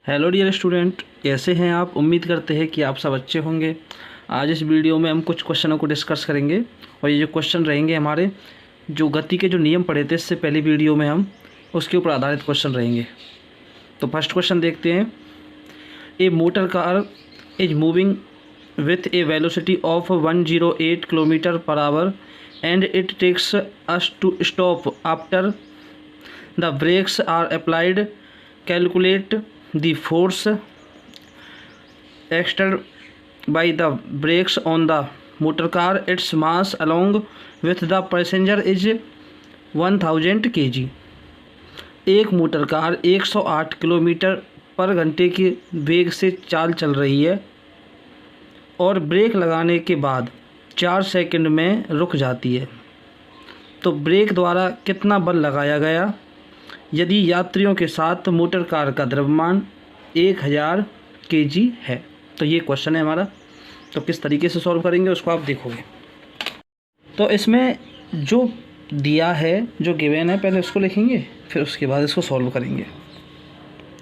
Hello dear student, कैसे हैं आप। उम्मीद करते हैं कि आप सब अच्छे होंगे। आज इस वीडियो में हम कुछ क्वेश्चनों को डिस्कस करेंगे और ये जो क्वेश्चन रहेंगे हमारे जो गति के जो नियम पढ़े थे इससे पहले वीडियो में हम उसके ऊपर आधारित क्वेश्चन रहेंगे। तो फर्स्ट क्वेश्चन देखते हैं। A motor car is moving with a velocity of 108 kilometre per hour and it takes us to stop after the brakes are applied. Calculate the force exerted by the brakes on the motor car. Its mass along with the passenger is 1000 kg। एक motor car 108 kilometre पर घंटे के वेग से चाल चल रही है और ब्रेक लगाने के बाद 4 सेकंड में रुक जाती है। तो ब्रेक द्वारा कितना बल लगाया गया यदि यात्रियों के साथ मोटर कार का द्रव्यमान 1000 kg है। तो ये क्वेश्चन है हमारा। तो किस तरीके से सॉल्व करेंगे उसको आप देखोगे। तो इसमें जो दिया है, जो गिवन है, पहले उसको लिखेंगे फिर उसके बाद इसको सॉल्व करेंगे।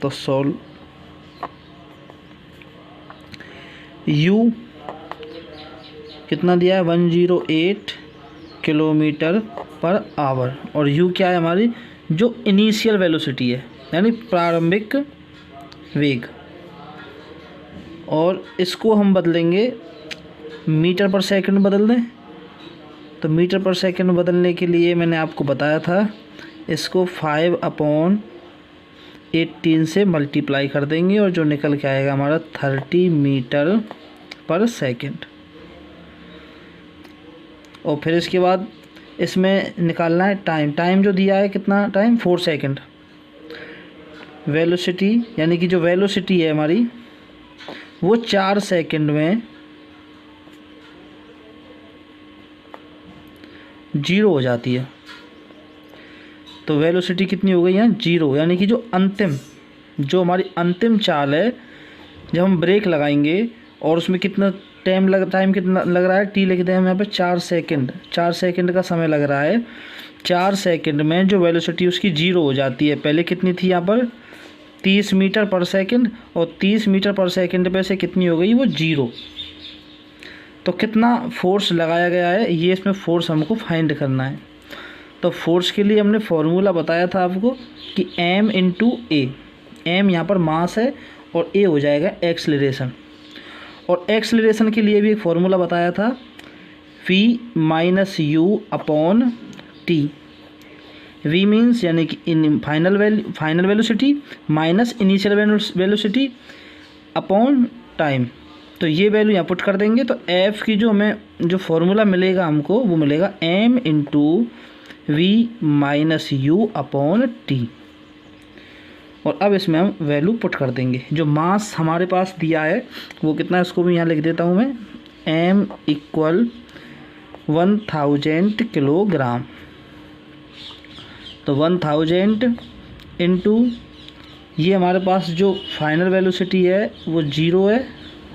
तो सॉल्व u कितना दिया है 108 किलोमीटर पर आवर और u क्या है हमारी जो इनिशियल वेलोसिटी है यानी प्रारंभिक वेग, और इसको हम बदलेंगे मीटर पर सेकंड बदल दें। तो मीटर पर सेकंड बदलने के लिए मैंने आपको बताया था इसको 5/18 से मल्टीप्लाई कर देंगे और जो निकल के आएगा हमारा 30 मीटर पर सेकंड। और फिर इसके बाद इसमें निकालना है टाइम जो दिया है कितना टाइम 4 सेकंड। वेलोसिटी यानी कि जो वेलोसिटी है हमारी वो 4 सेकंड में 0 हो जाती है। तो वेलोसिटी कितनी हो गई यहाँ 0, यानी कि जो हमारी अंतिम चाल है जब हम ब्रेक लगाएंगे और उसमें कितना टाइम कितना लग रहा है, टी लिख दें हम यहाँ पे 4 सेकंड का समय लग रहा है। 4 सेकंड में जो वेलोसिटी उसकी 0 हो जाती है। पहले कितनी थी यहाँ पर 30 मीटर पर सेकंड और 30 मीटर पर सेकंड पे से कितनी हो गई वो 0। तो कितना फोर्स लगाया गया है ये इसमें फोर्स हमको फाइंड करना है। तो फोर्स के लिए हमने फॉर्मूला बताया था आपको कि m × a। m यहाँ पर मास है और a हो जाएगा एक्सेलरेशन। और एक्सेलरेशन के लिए भी एक फार्मूला बताया था v - u/t। v मीन्स यानी कि in final velocity minus initial velocity upon time. तो ये वैल्यू यहाँ पुट कर देंगे तो f की जो हमें जो फार्मूला मिलेगा हमको वो मिलेगा m × v - u/t। और अब इसमें हम वैल्यू पुट कर देंगे। जो मास हमारे पास दिया है वो कितना है उसको भी यहाँ लिख देता हूँ मैं। m = 1000 kilogram. तो 1000 × ये हमारे पास जो फाइनल वेलोसिटी है वो 0 है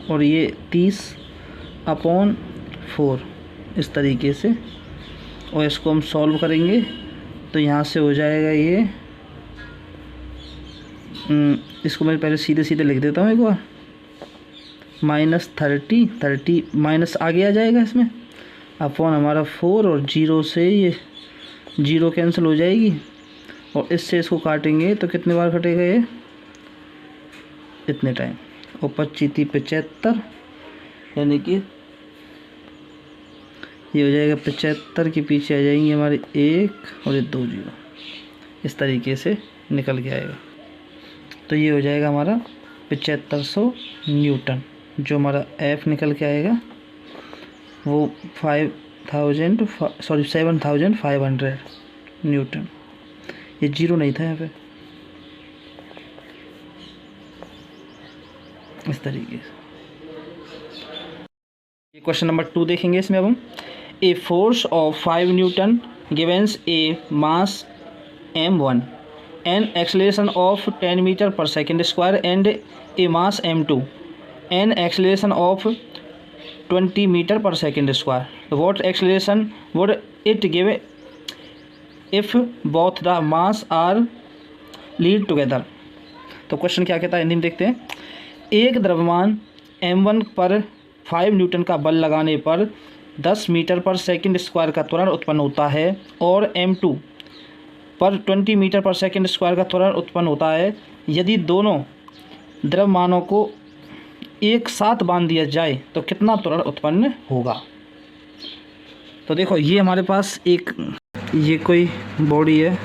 और ये 30/4 इस तरीके से। और इसको हम सॉल्व करेंगे तो यहाँ से हो जाएगा ये इसको मैं पहले सीधे लिख देता हूँ एक बार। -30 माइनस आगे आ जाएगा इसमें अपॉन हमारा 4 और 0 से ये 0 कैंसिल हो जाएगी और इससे इसको काटेंगे तो कितने बार कटेगा ये इतने टाइम। और 25 × 75 यानी कि ये हो जाएगा 75 के पीछे आ जाएंगे हमारे 1 और ये 2 0 इस तरीके से निकल के आएगा। तो ये हो जाएगा हमारा 7500 न्यूटन। जो हमारा F निकल के आएगा वो 7500 न्यूटन। ये 0 नहीं था यहाँ पे इस तरीके से। ये क्वेश्चन नंबर 2 देखेंगे। इसमें अब हम a force of 5 Newton Givens A mass m1 an acceleration of 10 meter per second square and a mass m2 an acceleration of 20 meter per second square. What acceleration would it give if both the mass are lead together? तो question क्या कहता है हिंदी में देखते हैं। एक द्रव्यमान m1 पर 5 न्यूटन का बल लगाने पर 10 मीटर पर सेकंड स्क्वायर का त्वरण उत्पन्न होता है और m2 पर 20 मीटर पर सेकंड स्क्वायर का त्वरण उत्पन्न होता है। यदि दोनों द्रव्यमानों को एक साथ बांध दिया जाए तो कितना त्वरण उत्पन्न होगा। तो देखो ये हमारे पास ये कोई बॉडी है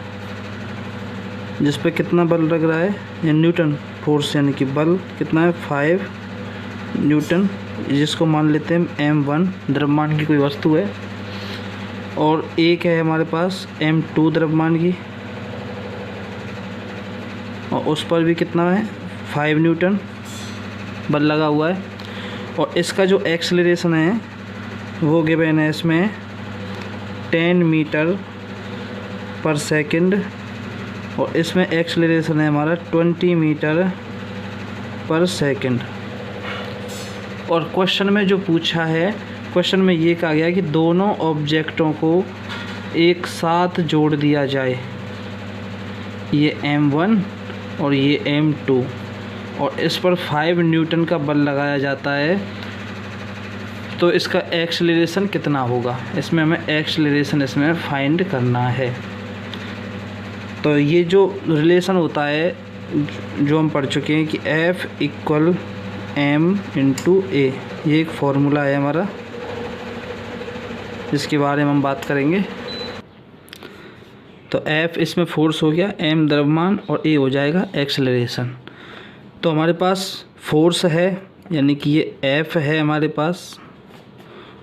जिस पे कितना बल लग रहा है, ये न्यूटन फोर्स यानी कि बल कितना है 5 न्यूटन, जिसको मान लेते हैं m1 द्रव्यमान की कोई वस्तु है, और एक है हमारे पास m2 द्रव्यमान की, और उस पर भी कितना है 5 न्यूटन बल लगा हुआ है। और इसका जो एक्सेलरेशन है वो गिवन है इसमें 10 मीटर पर सेकंड, और इसमें एक्सेलरेशन है हमारा 20 मीटर पर सेकंड। और क्वेश्चन में जो पूछा है, क्वेश्चन में ये कहा गया कि दोनों ऑब्जेक्टों को एक साथ जोड़ दिया जाए, ये m1 और ये m2, और इस पर 5 न्यूटन का बल लगाया जाता है, तो इसका एक्सेलरेशन कितना होगा। इसमें हमें एक्सेलरेशन इसमें फाइंड करना है। तो ये जो रिलेशन होता है जो हम पढ़ चुके हैं कि F = m/a, ये एक फॉर्मूला है हमारा जिसके बारे में हम बात करेंगे। तो F इसमें फोर्स हो गया, m द्रव्यमान, और a हो जाएगा एक्सेलरेशन। तो हमारे पास फोर्स है यानी कि ये F है हमारे पास,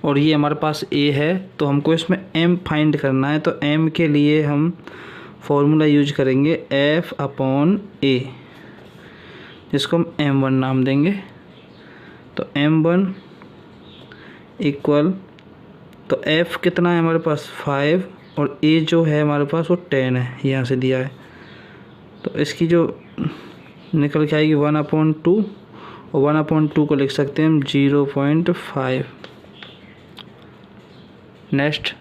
और ये हमारे पास a है, तो हमको इसमें m फाइंड करना है। तो m के लिए हम फॉर्मूला यूज करेंगे F/a, जिसको हम m1 नाम देंगे। तो m1 इक्वल, तो F कितना है हमारे पास 5, और a जो है हमारे पास वो 10 है, यहाँ से दिया है। तो इसकी जो निकल के आएगी 1/2, और 1/2 को लिख सकते हैं हम 0.5। नेक्स्ट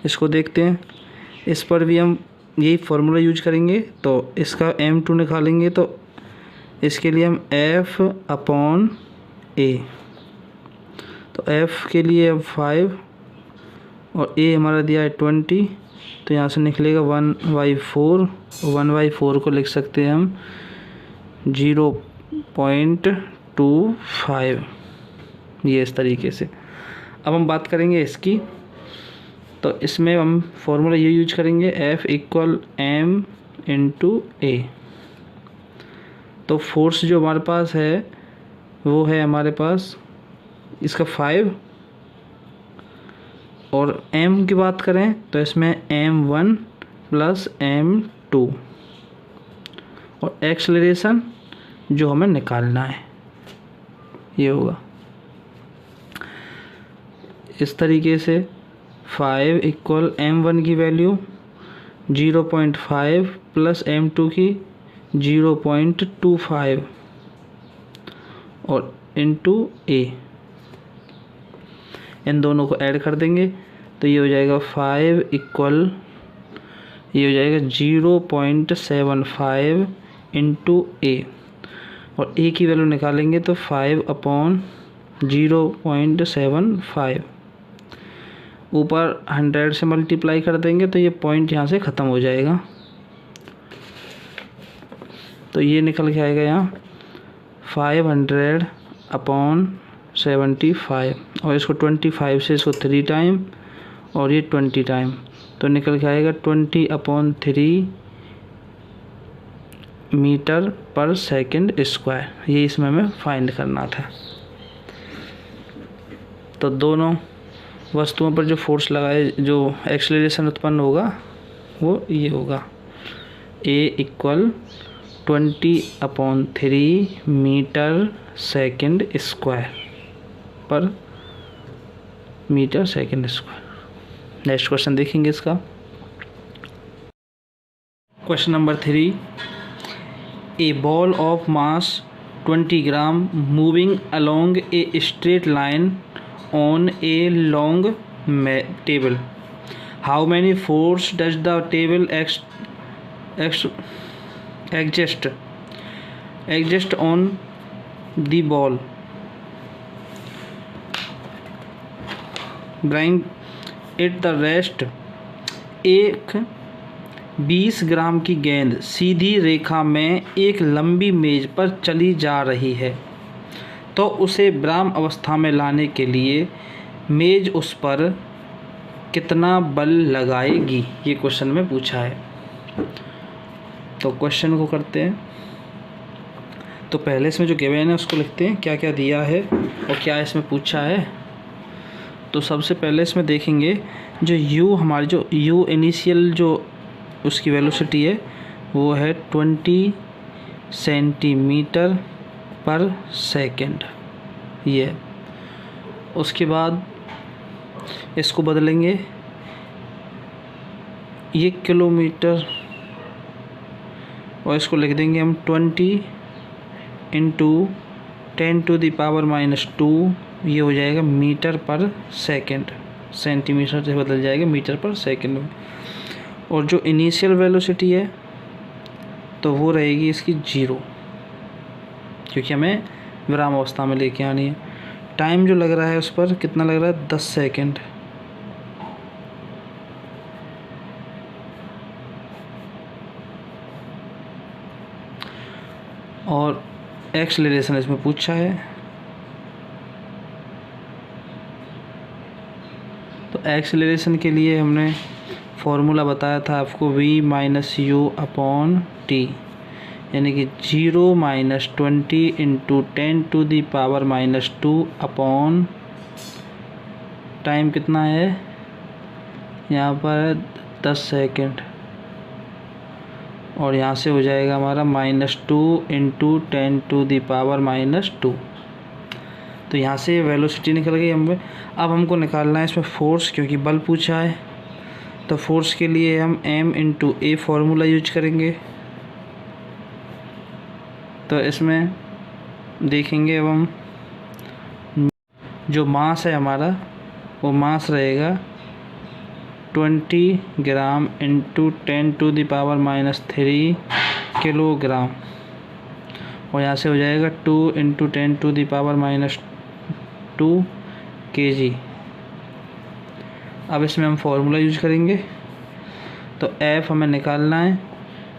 इसको देखते हैं, इस पर भी हम यही फार्मूला यूज करेंगे। तो इसका m2 निकालेंगे, तो इसके लिए हम F/a, तो F के लिए अब 5 और a हमारा दिया है 20, तो यहाँ से निकलेगा 1/4, 1/4 को लिख सकते हैं हम 0.25, ये इस तरीके से। अब हम बात करेंगे इसकी, तो इसमें हम फॉर्मूला ये यूज करेंगे F = m/a। तो फोर्स जो हमारे पास है वो है हमारे पास इसका 5, और m की बात करें तो इसमें m1 + m2, और एक्सेलरेशन जो हमें निकालना है ये होगा इस तरीके से। 5 = m1 की वैल्यू 0.5 + m2 की 0.25 और इंटू a, इन दोनों को ऐड कर देंगे तो ये हो जाएगा 5 = ये हो जाएगा 0.75 इंटू a, और a की वैल्यू निकालेंगे तो 5/0.75, ऊपर 100 से मल्टीप्लाई कर देंगे तो ये पॉइंट यहाँ से ख़त्म हो जाएगा। तो ये निकल के आएगा यहाँ 500/75, और इसको 25 से इसको 3 टाइम और ये 20 टाइम, तो निकल के आएगा 20/3 मीटर पर सेकंड स्क्वायर। ये इसमें हमें फाइंड करना था। तो दोनों वस्तुओं पर जो फोर्स लगाए, जो एक्सेलरेशन उत्पन्न होगा वो ये होगा A = 20/3 मीटर सेकंड स्क्वायर पर metre second square. Next question देखेंगे इसका। Question number 3, a ball of mass 20 gram moving along a straight line on a long table. How many force does the table exert exist on the ball, bring it the rest. एक 20 ग्राम की गेंद सीधी रेखा में एक लंबी मेज पर चली जा रही है, तो उसे विराम अवस्था में लाने के लिए मेज उस पर कितना बल लगाएगी, ये क्वेश्चन में पूछा है। तो क्वेश्चन को करते हैं। तो पहले इसमें जो गिवन है उसको लिखते हैं, क्या क्या दिया है और क्या इसमें पूछा है। तो सबसे पहले इसमें देखेंगे जो u हमारी जो u इनिशियल जो उसकी वेलोसिटी है वो है 20 सेंटीमीटर पर सेकेंड, ये। उसके बाद इसको बदलेंगे, ये किलोमीटर, और इसको लिख देंगे हम 20 इंटू 10⁻⁻², ये हो जाएगा मीटर पर सेकेंड, सेंटीमीटर से बदल जाएगा मीटर पर सेकेंड में। और जो इनिशियल वेलोसिटी है तो वो रहेगी इसकी 0, क्योंकि हमें विराम अवस्था में लेके आनी है। टाइम जो लग रहा है उस पर कितना लग रहा है, 10 सेकेंड। और एक्सेलरेशन इसमें पूछा है, तो एक्सेलरेशन के लिए हमने फॉर्मूला बताया था आपको, v-u/t, यानी कि 0 - 20 इंटू 10⁻⁻² अपॉन टाइम कितना है यहाँ पर 10 सेकेंड, और यहाँ से हो जाएगा हमारा -2 इंटू 10⁻⁻²। तो यहाँ से वेलोसिटी निकल गई हमें। अब हमको निकालना है इसमें फोर्स, क्योंकि बल पूछा है। तो फोर्स के लिए हम m इंटू ए फार्मूला यूज करेंगे। तो इसमें देखेंगे अब हम जो मास है हमारा वो मास रहेगा 20 ग्राम इंटू 10⁻³ किलोग्राम, और यहाँ से हो जाएगा 2 इंटू 10⁻² kg। अब इसमें हम फार्मूला यूज करेंगे। तो F हमें निकालना है,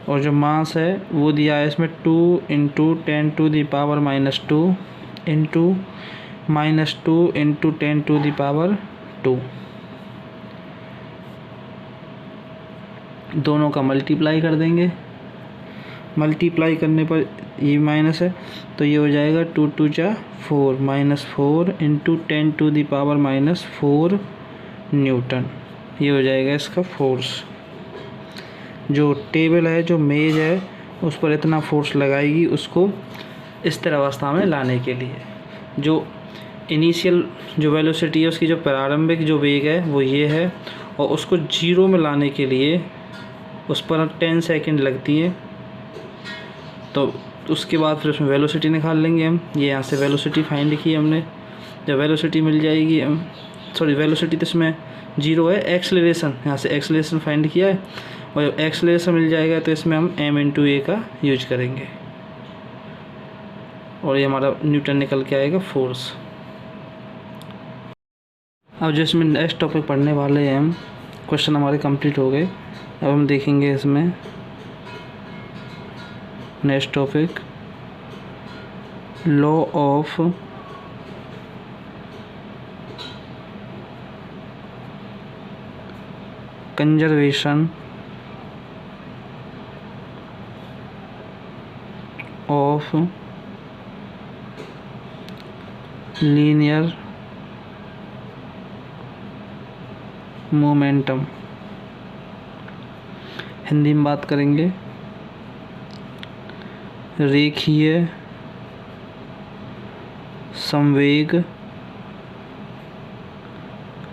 और जो मास है वो दिया है इसमें 2 इंटू 10⁻² इंटू -2 इंटू 10⁻²। दोनों का मल्टीप्लाई कर देंगे। मल्टीप्लाई करने पर ये माइनस है, तो ये हो जाएगा 2 × 2 = 4 -4 इंटू 10⁻⁻4 न्यूटन। ये हो जाएगा इसका फोर्स। जो टेबल है, जो मेज है, उस पर इतना फोर्स लगाएगी उसको स्थिर अवस्था में लाने के लिए। जो इनिशियल जो वेलोसिटी है उसकी जो प्रारंभिक जो वेग है वो ये है, और उसको 0 में लाने के लिए उस पर 10 सेकेंड लगती है। तो उसके बाद फिर उसमें वेलोसिटी निकाल लेंगे हम। ये यहाँ से वेलोसिटी फाइंड की हमने। जब वेलोसिटी मिल जाएगी वेलोसिटी तो इसमें 0 है, एक्सेलरेशन यहाँ से एक्सेलरेशन फाइंड किया है, और जब एक्सेलरेशन मिल जाएगा तो इसमें हम m इंटू ए का यूज करेंगे, और ये हमारा न्यूटन निकल के आएगा फोर्स। अब जो इसमें नेक्स्ट टॉपिक पढ़ने वाले हैं हम, क्वेश्चन हमारे कंप्लीट हो गए। अब हम देखेंगे इसमें next topic, law of conservation of linear momentum. Hindi में बात करेंगे, रेखीय संवेग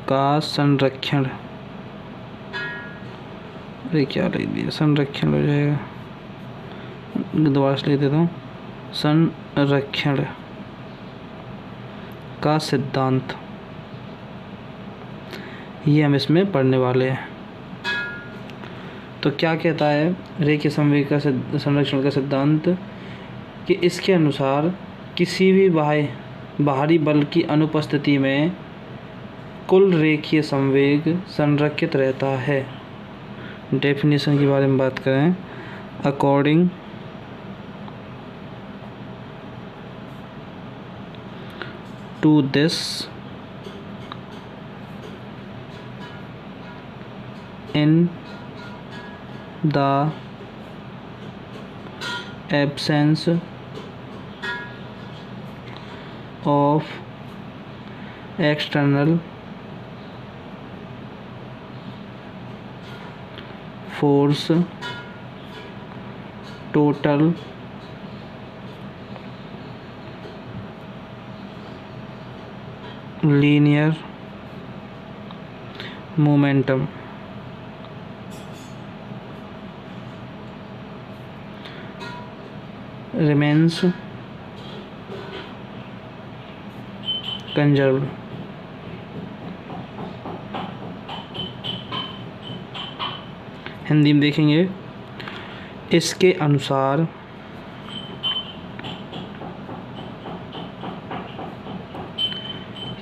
का संरक्षण। अरे क्या लिख दिया, संरक्षण हो जाएगा, दोबारा से लिख देता हूँ, संरक्षण का सिद्धांत। ये हम इसमें पढ़ने वाले हैं। तो क्या कहता है रेखीय संवेग का संरक्षण का सिद्धांत, कि इसके अनुसार किसी भी बाहरी बल की अनुपस्थिति में कुल रेखीय संवेग संरक्षित रहता है। डेफिनेशन के बारे में बात करें, according to this in the absence of external force, total linear momentum remains conserved। Hindi में देखेंगे, इसके अनुसार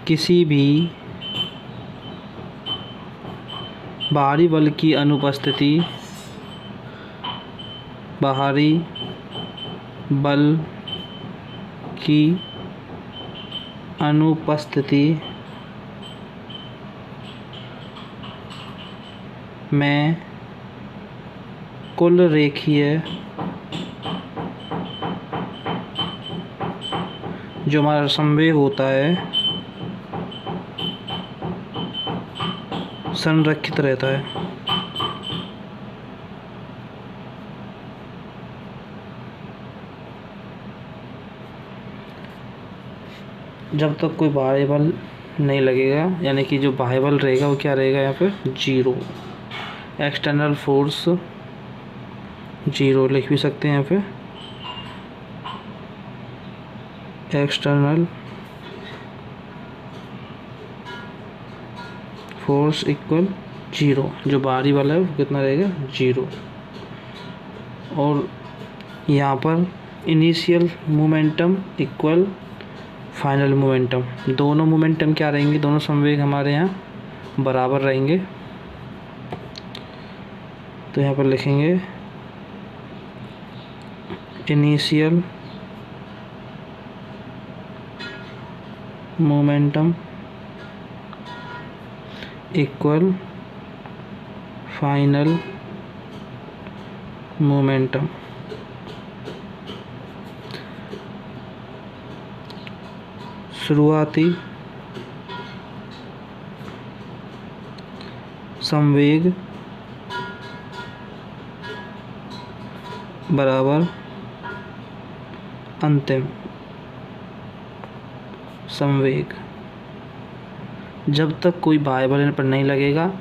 किसी भी बाहरी बल की अनुपस्थिति बाहरी बल की अनुपस्थिति में कुल रेखीय जो हमारा संवेग होता है संरक्षित रहता है। जब तक कोई बाह्य बल नहीं लगेगा, यानी कि जो बाह्य बल रहेगा वो क्या रहेगा, यहाँ पे जीरो। एक्सटर्नल फोर्स जीरो लिख भी सकते हैं यहाँ पे, एक्सटर्नल फोर्स इक्वल जीरो। जो बाहरी बल है वो कितना रहेगा, जीरो। और यहाँ पर initial momentum equal final momentum, दोनों मोमेंटम क्या रहेंगे, दोनों संवेग हमारे यहाँ बराबर रहेंगे। तो यहाँ पर लिखेंगे initial momentum equal final momentum. शुरुआती संवेग बराबर अंतिम संवेग। जब तक कोई बाह्य बल इन पर नहीं लगेगा,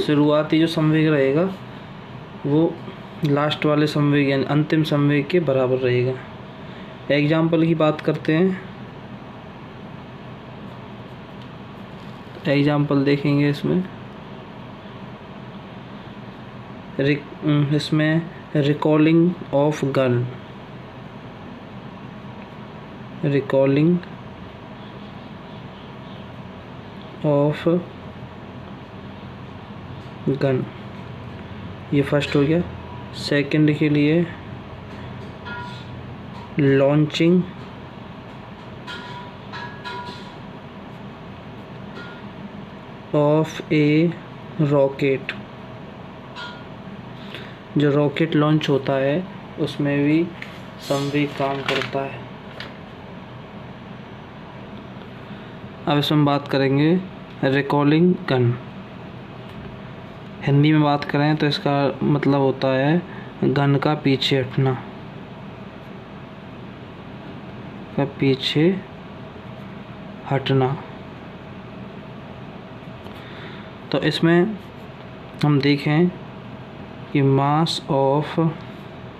शुरुआती जो संवेग रहेगा वो लास्ट वाले संवेग यानी अंतिम संवेग के बराबर रहेगा। एग्जाम्पल की बात करते हैं, एग्जाम्पल देखेंगे इसमें recalling of gun, recalling of gun, ये फर्स्ट हो गया। सेकंड के लिए लॉन्चिंग ऑफ ए रॉकेट, जो रॉकेट लॉन्च होता है उसमें भी संवेग काम करता है। अब इसमें बात करेंगे रिकॉलिंग गन। हिंदी में बात करें तो इसका मतलब होता है गन का पीछे हटना, का पीछे हटना। तो इसमें हम देखें कि मास ऑफ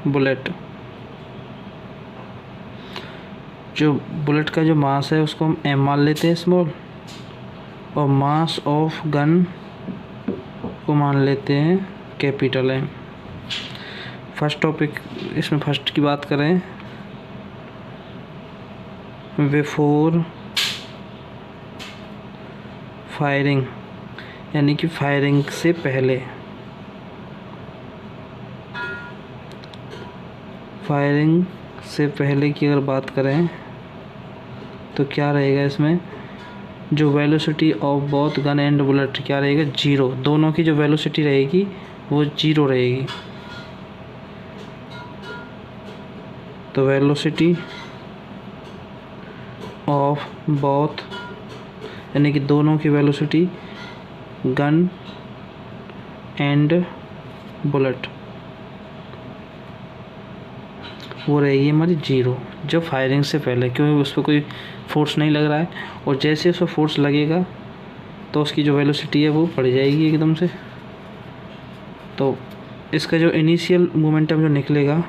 बुलेट, जो बुलेट का जो मास है उसको हम एम मान लेते हैं स्मॉल, और मास ऑफ गन को मान लेते हैं कैपिटल एम। फर्स्ट टॉपिक, इसमें फर्स्ट की बात करें बिफोर फायरिंग, यानी कि फायरिंग से पहले, फायरिंग से पहले की अगर बात करें तो क्या रहेगा इसमें, जो velocity of both gun and bullet क्या रहेगा, 0। दोनों की जो वेलोसिटी रहेगी वो 0 रहेगी। तो वेलोसिटी ऑफ बोथ, यानी कि दोनों की वेलोसिटी गन एंड बुलेट वो रहेगी हमारी 0, जो फायरिंग से पहले, क्योंकि उस पर कोई फोर्स नहीं लग रहा है, और जैसे उस पर फोर्स लगेगा तो उसकी जो वेलोसिटी है वो बढ़ जाएगी एकदम से। तो इसका जो इनिशियल मोमेंटम जो निकलेगा,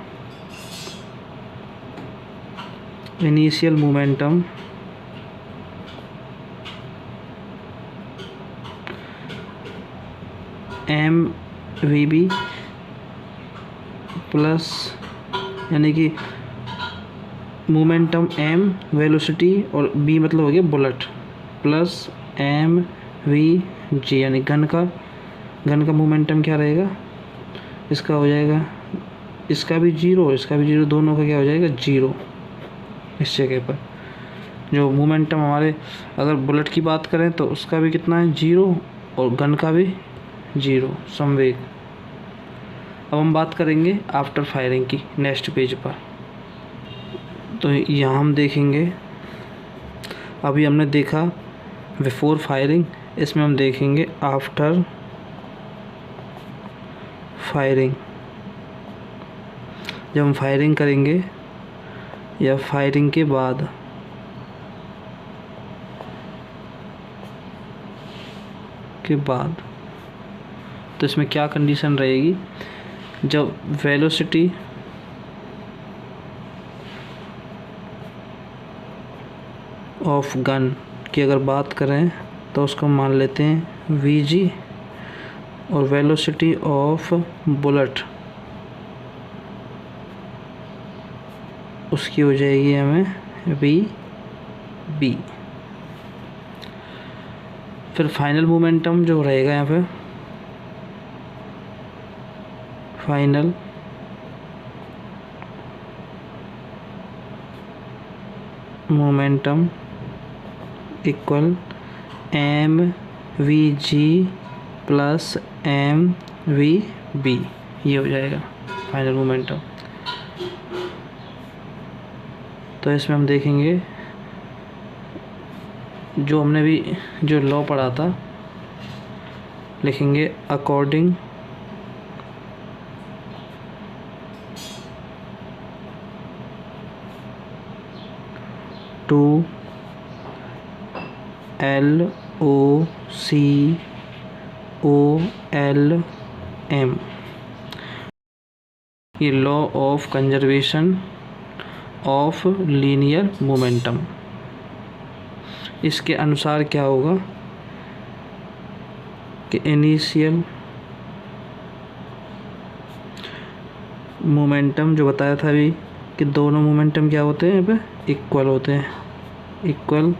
इनिशियल मोमेंटम mvb प्लस, यानी कि मोमेंटम m वेलोसिटी और b मतलब हो गया बुलेट, प्लस mvg, यानी गन का मोमेंटम क्या रहेगा, इसका हो जाएगा, इसका भी 0, इसका भी 0, दोनों का क्या हो जाएगा 0। इस जगह पर जो मोमेंटम हमारे, अगर बुलेट की बात करें तो उसका भी कितना है 0, और गन का भी 0 संवेग। अब हम बात करेंगे आफ्टर फायरिंग की नेक्स्ट पेज पर। तो यहाँ हम देखेंगे, अभी हमने देखा बिफोर फायरिंग, इसमें हम देखेंगे आफ्टर फायरिंग। जब हम फायरिंग करेंगे या फायरिंग के बाद, तो इसमें क्या कंडीशन रहेगी, जब वेलोसिटी ऑफ गन की अगर बात करें तो उसको मान लेते हैं vg, और वेलोसिटी ऑफ बुलेट उसकी हो जाएगी हमें vb। फिर फाइनल मोमेंटम जो रहेगा यहाँ पे, final momentum equal mvg plus mvb, ये हो जाएगा फाइनल मोमेंटम। तो इसमें हम देखेंगे जो हमने भी जो लॉ पढ़ा था, लिखेंगे अकॉर्डिंग टू LOCOLM, ये law of conservation of linear momentum. इसके अनुसार क्या होगा कि इनिशियल मोमेंटम जो बताया था अभी कि दोनों मोमेंटम क्या होते हैं, यहाँ पे इक्वल होते हैं, इक्वल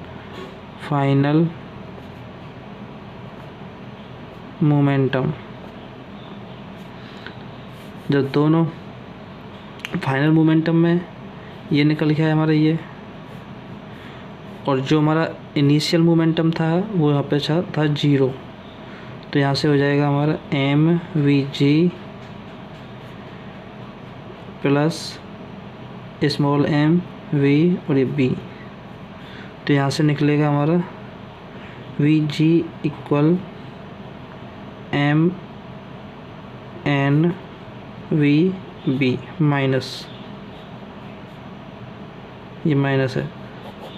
फाइनल मोमेंटम। जब दोनों फाइनल मोमेंटम में ये निकल गया है हमारा ये, और जो हमारा इनिशियल मोमेंटम था वो यहाँ पे था 0, तो यहाँ से हो जाएगा हमारा mvg प्लस स्मॉल mv और ये b। तो यहाँ से निकलेगा हमारा vg इक्वल mnvb माइनस, ये माइनस है,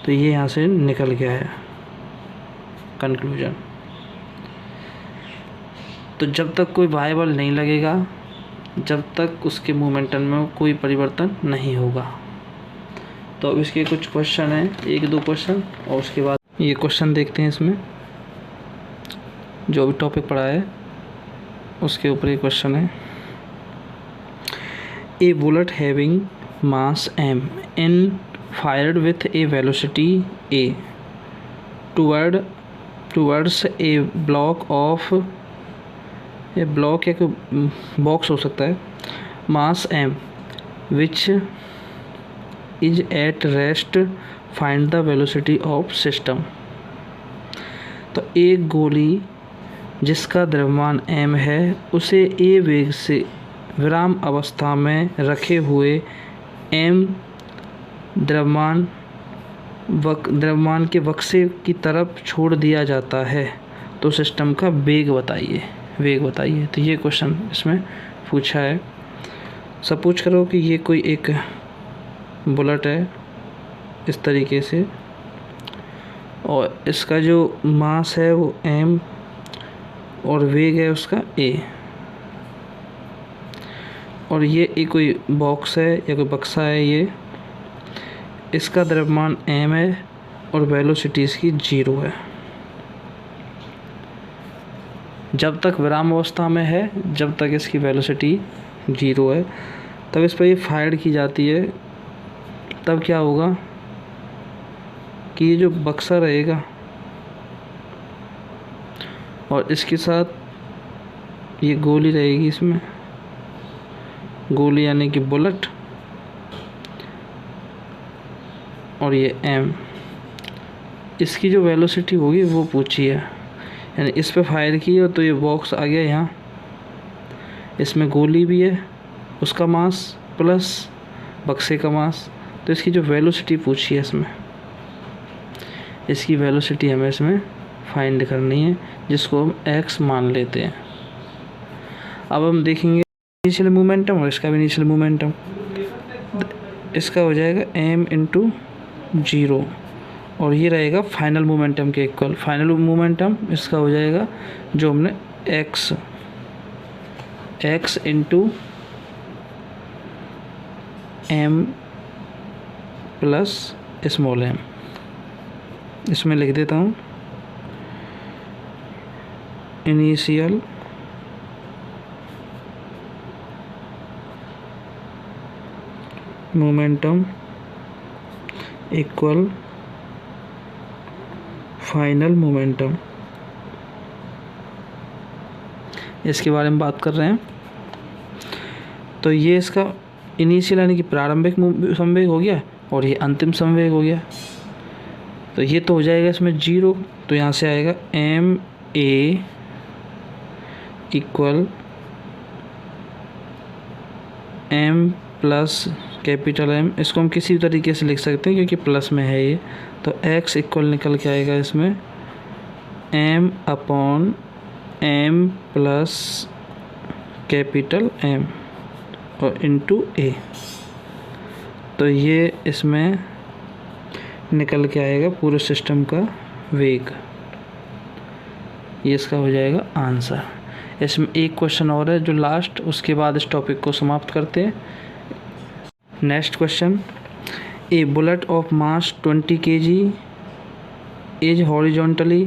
तो ये यहाँ से निकल गया है कंक्लूजन। तो जब तक कोई वायबल नहीं लगेगा, जब तक उसके मोमेंटम में कोई परिवर्तन नहीं होगा। तो अब इसके कुछ क्वेश्चन हैं, 1-2 क्वेश्चन, और उसके बाद ये क्वेश्चन देखते हैं। इसमें जो भी टॉपिक पढ़ा है उसके ऊपर ये क्वेश्चन है। A bullet having mass m in fired with a velocity a towards a block of a block एक बॉक्स हो सकता है mass m which is at rest find the velocity of system। तो एक गोली जिसका द्रव्यमान m है उसे a वेग से विराम अवस्था में रखे हुए m द्रव्यमान के बक्से की तरफ छोड़ दिया जाता है, तो सिस्टम का वेग बताइए। तो ये क्वेश्चन इसमें पूछा है। सपोज करो कि ये कोई एक बुलेट है इस तरीके से, और इसका जो मास है वो m और वेग है उसका a, और ये एक कोई बॉक्स है या कोई बक्सा है, ये इसका द्रव्यमान m है और वेलोसिटी इसकी 0 है। जब तक विराम अवस्था में है, जब तक इसकी वेलोसिटी 0 है, तब इस पर ये फायर की जाती है। तब क्या होगा कि ये जो बक्सा रहेगा और इसके साथ ये गोली रहेगी, इसमें गोली यानी कि बुलेट, और ये m, इसकी जो वेलोसिटी होगी वो पूछी है। यानी इस पे फायर की है तो ये बॉक्स आ गया यहाँ, इसमें गोली भी है, उसका मास प्लस बक्से का मास, तो इसकी जो वेलोसिटी पूछी है इसमें, इसकी वेलोसिटी हमें इसमें फाइंड करनी है, जिसको हम x मान लेते हैं। अब हम देखेंगे इनिशियल मोमेंटम और इसका भी इनिशियल मोमेंटम। इसका हो जाएगा m इंटू 0 और ये रहेगा फाइनल मोमेंटम के इक्वल। फाइनल मोमेंटम इसका हो जाएगा जो हमने x into m plus small m। इसमें लिख देता हूँ initial momentum equal final momentum. इसके बारे में बात कर रहे हैं। तो ये इसका इनिशियल यानी कि प्रारंभिक संवेग हो गया और ये अंतिम संवेग हो गया। तो ये तो हो जाएगा इसमें 0, तो यहाँ से आएगा m a equal m plus capital M। इसको हम किसी भी तरीके से लिख सकते हैं क्योंकि प्लस में है ये, तो x इक्वल निकल के आएगा इसमें m upon m plus capital M और इंटू a। तो ये इसमें निकल के आएगा पूरे सिस्टम का वेग। ये इसका हो जाएगा आंसर। इसमें एक क्वेश्चन और है जो लास्ट, उसके बाद इस टॉपिक को समाप्त करते हैं। Next question, a bullet of mass 20 kg is horizontally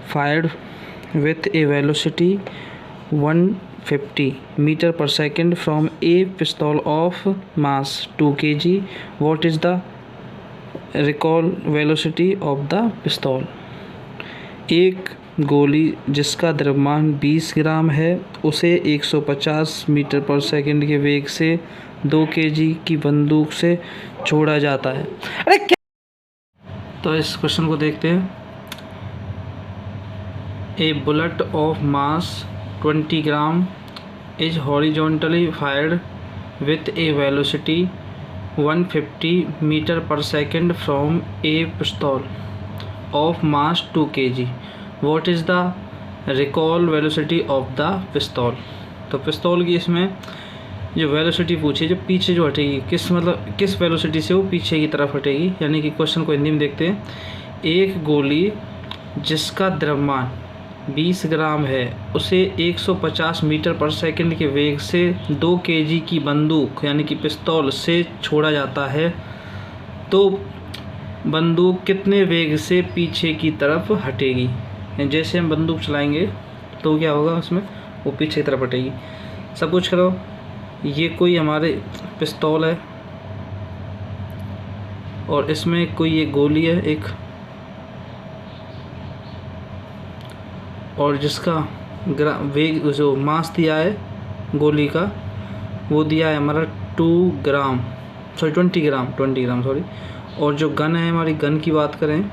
fired with a velocity 150 metre पर second from a pistol of mass 2 kg। What is the recoil velocity of the pistol. एक गोली जिसका द्रव्यमान 20 ग्राम है उसे 150 मीटर पर सेकंड के वेग से 2 kg की बंदूक से छोड़ा जाता है। अरे क्या, तो इस क्वेश्चन को देखते हैं। A bullet of mass 20 gram is horizontally fired with a velocity 150 metre पर second from a pistol of mass 2 kg। What is the recoil velocity of the pistol. तो पिस्तौल की इसमें जो वेलोसिटी पूछी, जो पीछे जो हटेगी, किस वेलोसिटी से वो पीछे की तरफ हटेगी। यानी कि क्वेश्चन को हिंदी में देखते हैं। एक गोली जिसका द्रव्यमान 20 ग्राम है उसे 150 मीटर पर सेकंड के वेग से 2 kg की बंदूक यानी कि पिस्तौल से छोड़ा जाता है, तो बंदूक कितने वेग से पीछे की तरफ हटेगी। जैसे हम बंदूक चलाएंगे तो क्या होगा, उसमें वो पीछे की तरफ हटेगी। सपोज करो ये कोई हमारे पिस्तौल है, और इसमें कोई एक गोली है एक, और जिसका वेग जो मास दिया है गोली का वो दिया है हमारा 20 ग्राम सॉरी। और जो गन है हमारी, गन की बात करें,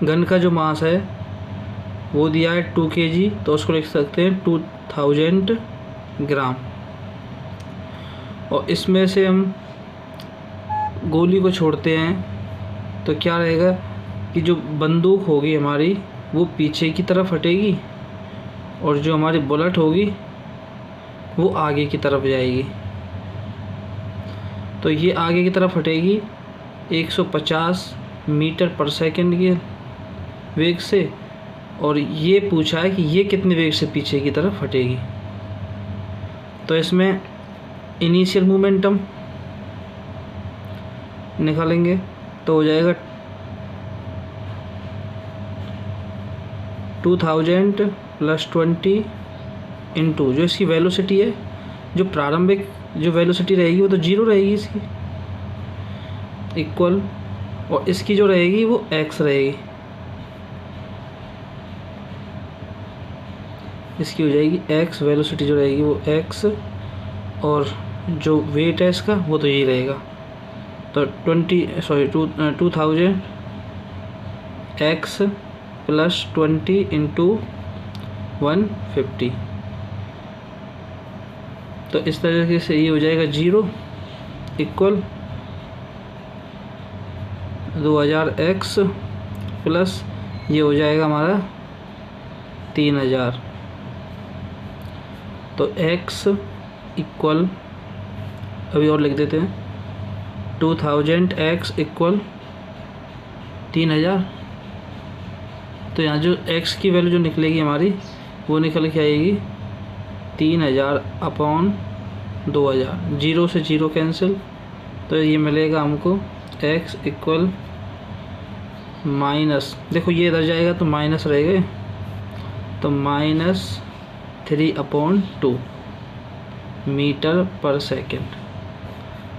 गन का जो मास है वो दिया है 2 kg, तो उसको लिख सकते हैं 2000 ग्राम। और इसमें से हम गोली को छोड़ते हैं तो क्या रहेगा कि जो बंदूक होगी हमारी वो पीछे की तरफ हटेगी और जो हमारी बुलेट होगी वो आगे की तरफ जाएगी। तो ये आगे की तरफ हटेगी 150 मीटर पर सेकंड के वेग से, और ये पूछा है कि ये कितने वेग से पीछे की तरफ हटेगी। तो इसमें इनिशियल मोमेंटम निकालेंगे तो हो जाएगा 2000 + 20 इंटू जो इसकी वेलोसिटी है, जो प्रारंभिक जो वेलोसिटी रहेगी वो तो 0 रहेगी इसकी, इक्वल, और इसकी जो रहेगी वो x रहेगी, इसकी हो जाएगी x, वेलोसिटी जो रहेगी वो x, और जो वेट है इसका वो तो यही रहेगा। तो 2000 x + 20 इंटू 150, तो इस तरीके से ये हो जाएगा 0 इक्वल 2000x प्लस ये हो जाएगा हमारा 3000। तो x इक्वल, अभी और लिख देते हैं, 2000x इक्वल 3000। तो यहाँ जो x की वैल्यू जो निकलेगी हमारी वो निकल के आएगी 3000/2000, 0 से 0 कैंसिल, तो ये मिलेगा हमको x इक्वल माइनस, देखो ये इधर जाएगा तो माइनस रहेगा, तो -3/2 मीटर पर सेकंड।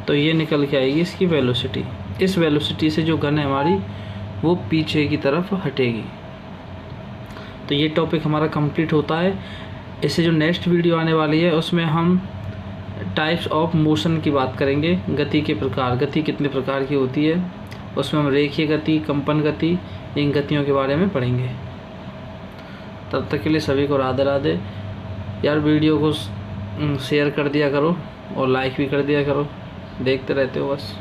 तो ये निकल के आएगी इसकी वेलोसिटी। इस वेलोसिटी से जो गन है हमारी वो पीछे की तरफ हटेगी। तो ये टॉपिक हमारा कंप्लीट होता है। इससे जो नेक्स्ट वीडियो आने वाली है उसमें हम टाइप्स ऑफ मोशन की बात करेंगे, गति के प्रकार, गति कितने प्रकार की होती है, उसमें हम रेखीय गति, कंपन गति, इन गतियों के बारे में पढ़ेंगे। तब तक के लिए सभी को राधे राधे। यार वीडियो को शेयर कर दिया करो और लाइक भी कर दिया करो, देखते रहते हो बस।